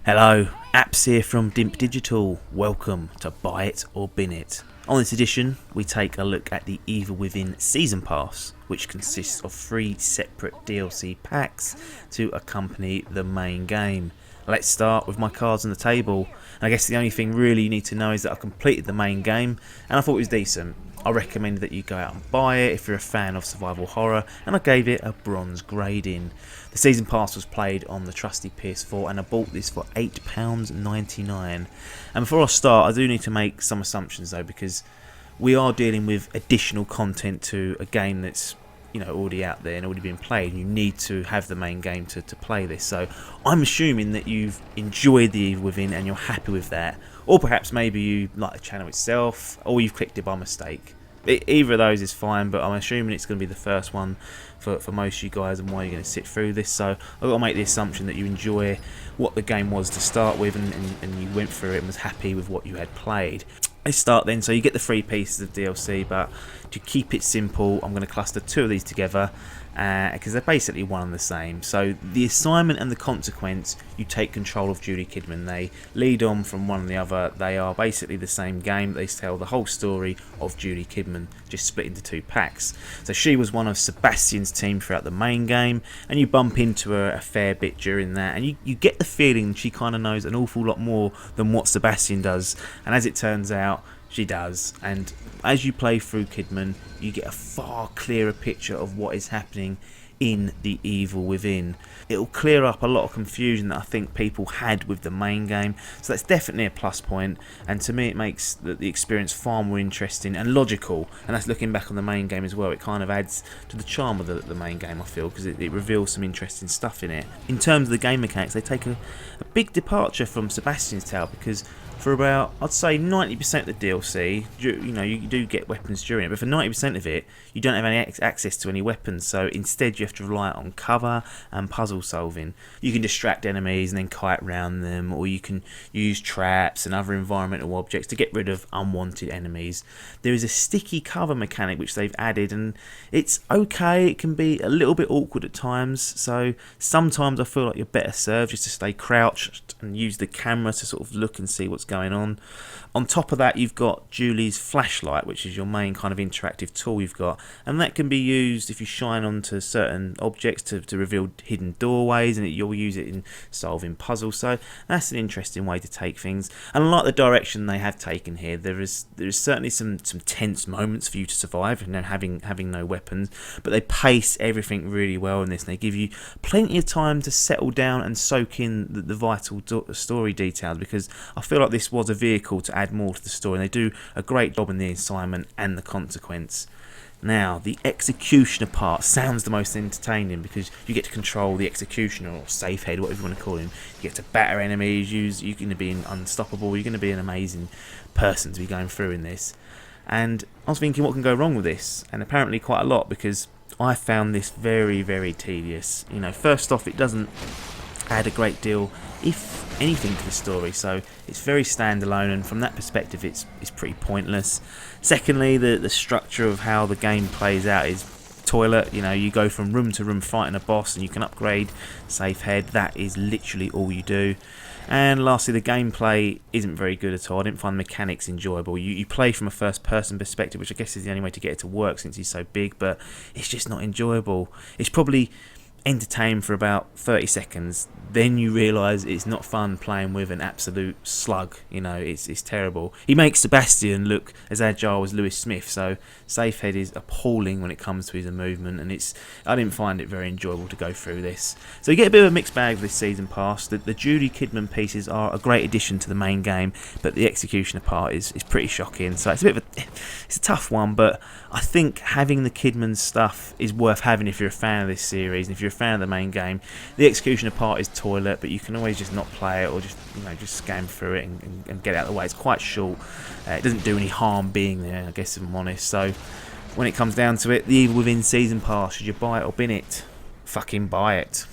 Hello, Apps here from Dimp Digital. Welcome to Buy It or Bin It. On this edition, we take a look at the Evil Within Season Pass, which consists of 3 separate DLC packs to accompany the main game. Let's start with my cards on the table. And I guess the only thing really you need to know is that I completed the main game and I thought it was decent. I recommend that you go out and buy it if you're a fan of survival horror, and I gave it a bronze grading. The season pass was played on the trusty PS4 and I bought this for £8.99. And before I start, I do need to make some assumptions though, because we are dealing with additional content to a game that's already out there and already been played. You need to have the main game to play this, so I'm assuming that you've enjoyed the Evil Within and you're happy with that, or perhaps maybe you like the channel itself, or you've clicked it by mistake. Either of those is fine, but I'm assuming it's going to be the first one for most of you guys and why you're going to sit through this. So I've got to make the assumption that you enjoy what the game was to start with and you went through it and was happy with what you had played. Let's start then. So you get the 3 pieces of DLC, but to keep it simple, I'm going to cluster 2 of these together because they're basically one and the same. So the assignment and the consequence, you take control of Julie Kidman. They lead on from one and the other. They are basically the same game. They tell the whole story of Julie Kidman, just split into 2 packs. So she was one of Sebastian's team throughout the main game, and you bump into her a fair bit during that, and you get the feeling she kind of knows an awful lot more than what Sebastian does, and as it turns out, she does. And as you play through Kidman, you get a far clearer picture of what is happening in the Evil Within. It'll clear up a lot of confusion that I think people had with the main game, so that's definitely a plus point, and to me it makes the experience far more interesting and logical, and that's looking back on the main game as well. It kind of adds to the charm of the main game, I feel, because it reveals some interesting stuff in it. In terms of the game mechanics, they take a big departure from Sebastian's Tale, because for about, I'd say 90% of the DLC, you do get weapons during it, but for 90% of it, you don't have any access to any weapons, so instead you have to rely on cover and puzzle solving. You can distract enemies and then kite round them, or you can use traps and other environmental objects to get rid of unwanted enemies. There is a sticky cover mechanic which they've added, and it's okay. It can be a little bit awkward at times, so sometimes I feel like you're better served just to stay crouched and use the camera to sort of look and see what's going on. On top of that, you've got Julie's flashlight, which is your main kind of interactive tool you've got, and that can be used if you shine onto certain objects to reveal hidden doorways, and you'll use it in solving puzzles. So that's an interesting way to take things, and I like the direction they have taken here. There is certainly some tense moments for you to survive, having no weapons, but they pace everything really well in this, and they give you plenty of time to settle down and soak in the vital story details, because I feel like this was a vehicle to add more to the story, and they do a great job in the assignment and the consequence. Now, the executioner part sounds the most entertaining, because you get to control the executioner, or safe head, whatever you want to call him. You get to batter enemies, you're going to be unstoppable, you're going to be an amazing person to be going through in this. And I was thinking, what can go wrong with this? And apparently quite a lot, because I found this very, very tedious. First off, it doesn't add a great deal, if anything, to the story, so it's very standalone, and from that perspective it's pretty pointless. Secondly, the structure of how the game plays out is toilet. You go from room to room fighting a boss, and you can upgrade safe head. That is literally all you do. And lastly, the gameplay isn't very good at all. I didn't find the mechanics enjoyable. You play from a first person perspective, which I guess is the only way to get it to work since he's so big, but it's just not enjoyable. It's probably entertain for about 30 seconds, then you realise it's not fun playing with an absolute slug. It's terrible. He makes Sebastian look as agile as Lewis Smith, so Safehead is appalling when it comes to his movement, and I didn't find it very enjoyable to go through this. So you get a bit of a mixed bag of this season pass. The Julie Kidman pieces are a great addition to the main game, but the executioner part is pretty shocking, so it's a tough one, but I think having the Kidman stuff is worth having if you're a fan of this series, and if you're a fan of the main game. The executioner part is toilet, but you can always just not play it, or just scan through it and get out of the way. It's quite short. It doesn't do any harm being there, I guess, if I'm honest. So when it comes down to it, the Evil Within season pass, should you buy it or bin it? Fucking buy it.